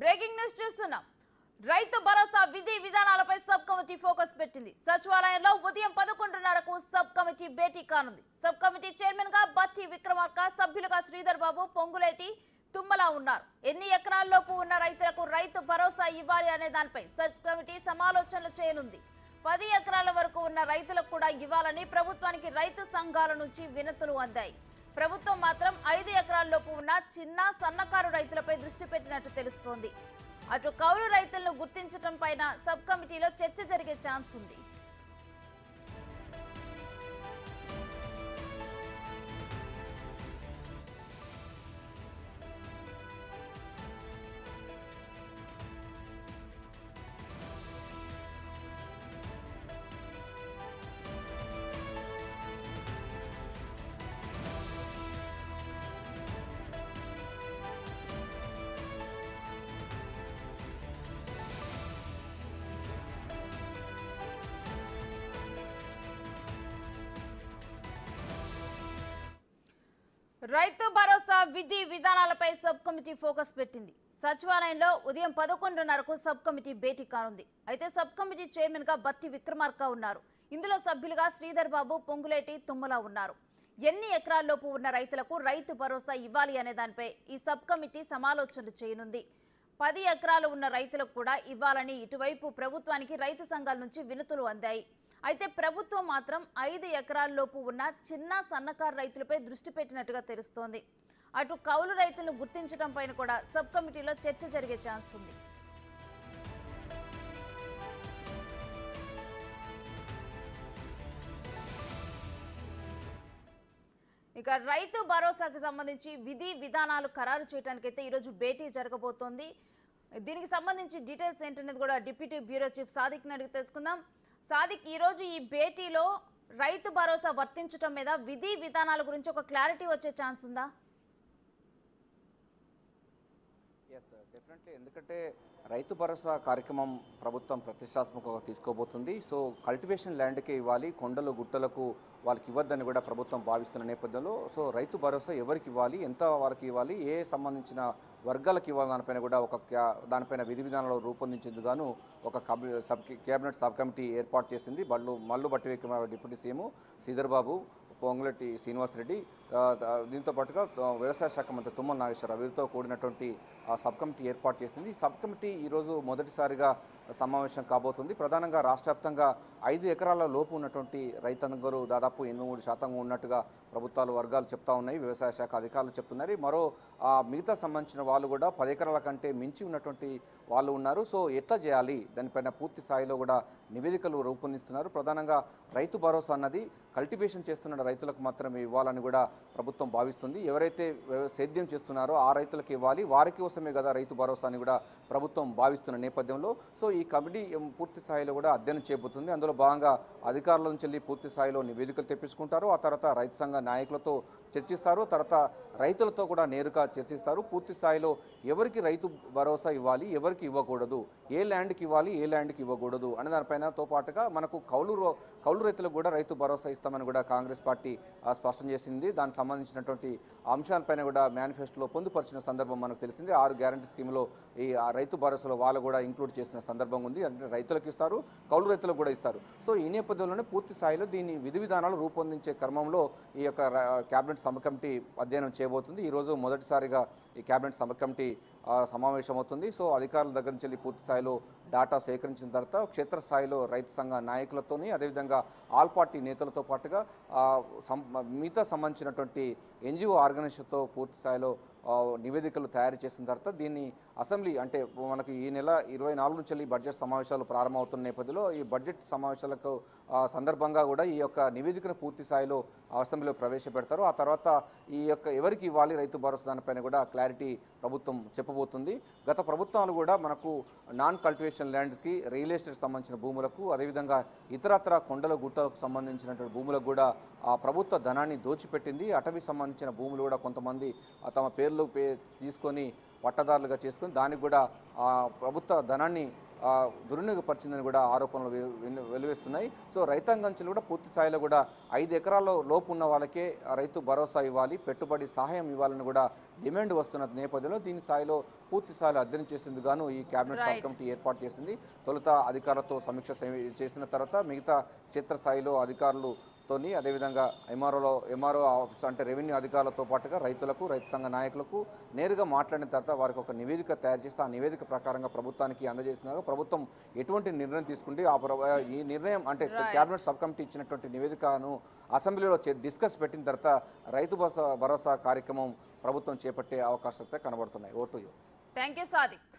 Breaking news చూస్తున్నాం. రైతు భరోసా విధి విధానాలపై సబ్ కమిటీ ఫోకస్ పెట్టింది. సచివాలయంలో ఉదయం 11:30కు సబ్ కమిటీ భేటీ కానుంది. సబ్ కమిటీ చైర్మన్ గా బట్టి విక్రమార్క, సభ్యులుగా శ్రీధర్ బాబు, పొంగులేటి, తుమ్మల ఉన్నారు. ఎన్ని ఎకరాల్లోపు ఉన్న రైతులకు రైతు భరోసా ఇవ్వాలి అనే దానిపై సబ్ కమిటీ సమాలోచనలు చేయనుంది. 10 ఎకరాల వరకు ఉన్న రైతులకు కూడా ఇవ్వాలని ప్రభుత్వానికి రైతు సంఘాల నుంచి వినతులు అందాయి. ప్రభుత్వం మాత్రం 5 ఎకరాల్లోపు ఉన్న చిన్న సన్నకారు రైతులపై దృష్టి పెట్టినట్టు తెలుస్తోంది. అటు కౌలు రైతులను గుర్తించడం పైన సబ్ కమిటీలో చర్చ జరిగే ఛాన్స్ ఉంది. రైతు భరోసా విధి విధానాలపై సబ్ కమిటీ ఫోకస్ పెట్టింది. సచివాలయంలో ఉదయం 11:30కు సబ్ కమిటీ భేటీ కానుంది. అయితే సబ్ కమిటీ చైర్మన్ గా బట్టి విక్రమార్క ఉన్నారు. ఇందులో సభ్యులుగా శ్రీధర్ బాబు, పొంగులేటి, తుమ్మల ఉన్నారు. ఎన్ని ఎకరాల్లోపు ఉన్న రైతులకు రైతు భరోసా ఇవ్వాలి అనే దానిపై ఈ సబ్ కమిటీ సమాలోచనలు చేయనుంది. 10 ఎకరాలు ఉన్న రైతులకు కూడా ఇవ్వాలని ఇటువైపు ప్రభుత్వానికి రైతు సంఘాల నుంచి వినతులు అందాయి. అయితే ప్రభుత్వం మాత్రం 5 ఎకరాల్లోపు ఉన్న చిన్న సన్నకారు రైతులపై దృష్టి పెట్టినట్టుగా తెలుస్తోంది. అటు కౌలు రైతులను గుర్తించడం పైన కూడా సబ్ కమిటీలో చర్చ జరిగే ఛాన్స్ ఉంది. ఇక రైతు భరోసాకు సంబంధించి విధి విధానాలు ఖరారు చేయడానికైతే ఈరోజు భేటీ జరగబోతోంది. దీనికి సంబంధించి డీటెయిల్స్ ఏంటనేది కూడా డిప్యూటీ బ్యూరో చీఫ్ సాదిక్ అడిగి తెలుసుకుందాం. సాదిక్, ఈరోజు ఈ భేటీలో రైతు భరోసా వర్తించడం మీద విధి విధానాల గురించి ఒక క్లారిటీ వచ్చే ఛాన్స్ ఉందా? Yes, definitely. ఎందుకంటే రైతు భరోసా కార్యక్రమం ప్రభుత్వం ప్రతిష్టాత్మకంగా తీసుకోబోతుంది. సో కల్టివేషన్ ల్యాండ్కే ఇవ్వాలి, కొండలు గుట్టలకు వాళ్ళకి ఇవ్వద్దని కూడా ప్రభుత్వం భావిస్తున్న నేపథ్యంలో సో రైతు భరోసా ఎవరికి ఇవ్వాలి, ఎంత వాళ్ళకి ఇవ్వాలి, ఏ సంబంధించిన వర్గాలకు ఇవ్వాలి దానిపైన కూడా దానిపైన విధి విధానాలు రూపొందించేందుకు గాను ఒక కేబినెట్ సబ్ కమిటీ ఏర్పాటు చేసింది. మల్లు బట్టి విక్రమార్క డిప్యూటీ సీఎం, శ్రీధర్ బాబు, పొంగులేటి శ్రీనివాసరెడ్డి, దీంతో పాటుగా వ్యవసాయ శాఖ మంత్రి తుమ్మల నాగేశ్వరరావు వీరితో కూడినటువంటి సబ్ కమిటీ ఏర్పాటు చేసింది. ఈ సబ్ కమిటీ ఈరోజు మొదటిసారిగా సమావేశం కాబోతుంది. ప్రధానంగా రాష్ట్ర వ్యాప్తంగా 5 ఎకరాల లోపు ఉన్నటువంటి రైతాంగరు దాదాపు 83% ఉన్నట్టుగా ప్రభుత్వాలు వర్గాలు చెప్తా ఉన్నాయి, వ్యవసాయ శాఖ అధికారులు చెప్తున్నారు. మరో మిగతా సంబంధించిన వాళ్ళు కూడా 10 ఎకరాల కంటే మించి ఉన్నటువంటి వాళ్ళు ఉన్నారు. సో ఎట్లా చేయాలి దానిపైన పూర్తి స్థాయిలో కూడా నివేదికలు రూపొందిస్తున్నారు. ప్రధానంగా రైతు భరోసా అన్నది కల్టివేషన్ చేస్తున్న రైతులకు మాత్రమే ఇవ్వాలని కూడా ప్రభుత్వం భావిస్తుంది. ఎవరైతే సేద్యం చేస్తున్నారో ఆ రైతులకు ఇవ్వాలి, వారికి కోసమే కదా రైతు భరోసా అని కూడా ప్రభుత్వం భావిస్తున్న నేపథ్యంలో సో ఈ కమిటీ పూర్తి స్థాయిలో కూడా అధ్యయనం చేయబోతుంది. అందులో భాగంగా అధికారుల నుంచి పూర్తి స్థాయిలో నివేదికలు తెప్పించుకుంటారు. ఆ తర్వాత రైతు సంఘ నాయకులతో చర్చిస్తారు. తర్వాత రైతులతో కూడా నేరుగా చర్చిస్తారు. పూర్తి స్థాయిలో ఎవరికి రైతు భరోసా ఇవ్వాలి, ఎవరికి ఇవ్వకూడదు, ఏ ల్యాండ్కి ఇవ్వాలి, ఏ ల్యాండ్కి ఇవ్వకూడదు అనే దానిపైనతో పాటుగా మనకు కౌలు రైతులకు కూడా రైతు భరోసా ఇస్తామని కూడా కాంగ్రెస్ పార్టీ స్పష్టం చేసింది. దానికి సంబంధించినటువంటి అంశాలపైన కూడా మేనిఫెస్టోలో పొందుపరిచిన సందర్భం మనకు తెలిసింది. 6 గ్యారంటీ స్కీమ్లో ఈ రైతు భరోసాలో వాళ్ళు కూడా ఇంక్లూడ్ చేసిన సందర్భం ఉంది. అంటే రైతులకు ఇస్తారు, కౌలు రైతులకు కూడా ఇస్తారు. సో ఈ నేపథ్యంలోనే పూర్తి స్థాయిలో దీని విధి విధానాలు రూపొందించే క్రమంలో ఈ యొక్క క్యాబినెట్ సబ్ కమిటీ అధ్యయనం చేయబోతుంది. ఈరోజు మొదటిసారిగా ఈ క్యాబినెట్ సబ్ కమిటీ సమావేశమవుతుంది. సో అధికారుల దగ్గర నుంచి పూర్తి స్థాయిలో డాటా సేకరించిన తర్వాత క్షేత్రస్థాయిలో రైతు సంఘ నాయకులతోని అదేవిధంగా ఆల్ పార్టీ నేతలతో పాటుగా మిగతా సంబంధించినటువంటి ఎన్జిఓ ఆర్గనైజేషన్తో పూర్తి స్థాయిలో నివేదికలు తయారు చేసిన తర్వాత దీన్ని అసెంబ్లీ అంటే మనకు ఈ నెల 24 నుంచి బడ్జెట్ సమావేశాలు ప్రారంభమవుతున్న నేపథ్యంలో ఈ బడ్జెట్ సమావేశాలకు సందర్భంగా కూడా ఈ యొక్క నివేదికను పూర్తి స్థాయిలో అసెంబ్లీలో ప్రవేశపెడతారు. ఆ తర్వాత ఈ యొక్క ఎవరికి ఇవ్వాలి రైతు భరోసా దానిపైన కూడా క్లారిటీ ప్రభుత్వం చెప్పబోతుంది. గత ప్రభుత్వాలు కూడా మనకు నాన్ కల్టివేషన్ ల్యాండ్స్కి రియల్ ఎస్టేట్ సంబంధించిన భూములకు అదేవిధంగా ఇతరత్ర కొండల గుట్టలకు సంబంధించినటువంటి భూములకు కూడా ప్రభుత్వ ధనాన్ని దోచిపెట్టింది. అటవీ సంబంధించిన భూములు కూడా కొంతమంది తమ పేర్లు తీసుకొని పట్టదారులుగా చేసుకొని దానికి కూడా ప్రభుత్వ ధనాన్ని దుర్వినియోగపరిచిందని కూడా ఆరోపణలు వెలువెస్తున్నాయి. సో రైతాంగం నుంచి కూడా పూర్తి స్థాయిలో కూడా 5 ఎకరాల లోపు ఉన్న వాళ్ళకే రైతు భరోసా ఇవ్వాలి, పెట్టుబడి సహాయం ఇవ్వాలని కూడా డిమాండ్ వస్తున్న నేపథ్యంలో దీని స్థాయిలో పూర్తి స్థాయిలో అధ్యయనం చేసేందుకు గాను ఈ కేబినెట్ సబ్ కమిటీ ఏర్పాటు చేసింది. తొలుత అధికారులతో సమీక్ష చేసిన తర్వాత మిగతా క్షేత్రస్థాయిలో అధికారులతోని అదేవిధంగా ఎంఆర్ఓ ఆఫీస్ అంటే రెవెన్యూ అధికారులతో పాటుగా రైతులకు, రైతు సంఘ నాయకులకు నేరుగా మాట్లాడిన తర్వాత వారికి ఒక నివేదిక తయారు చేసి ఆ నివేదిక ప్రకారంగా ప్రభుత్వానికి అందజేసినాక ప్రభుత్వం ఎటువంటి నిర్ణయం తీసుకుంటే ఈ నిర్ణయం అంటే కేబినెట్ సబ్ కమిటీ ఇచ్చినటువంటి నివేదికను అసెంబ్లీలో డిస్కస్ పెట్టిన తర్వాత రైతు భరోసా కార్యక్రమం ప్రభుత్వం చేపట్టే అవకాశాలు కనబడుతున్నాయి. Vote thank you Sadiq.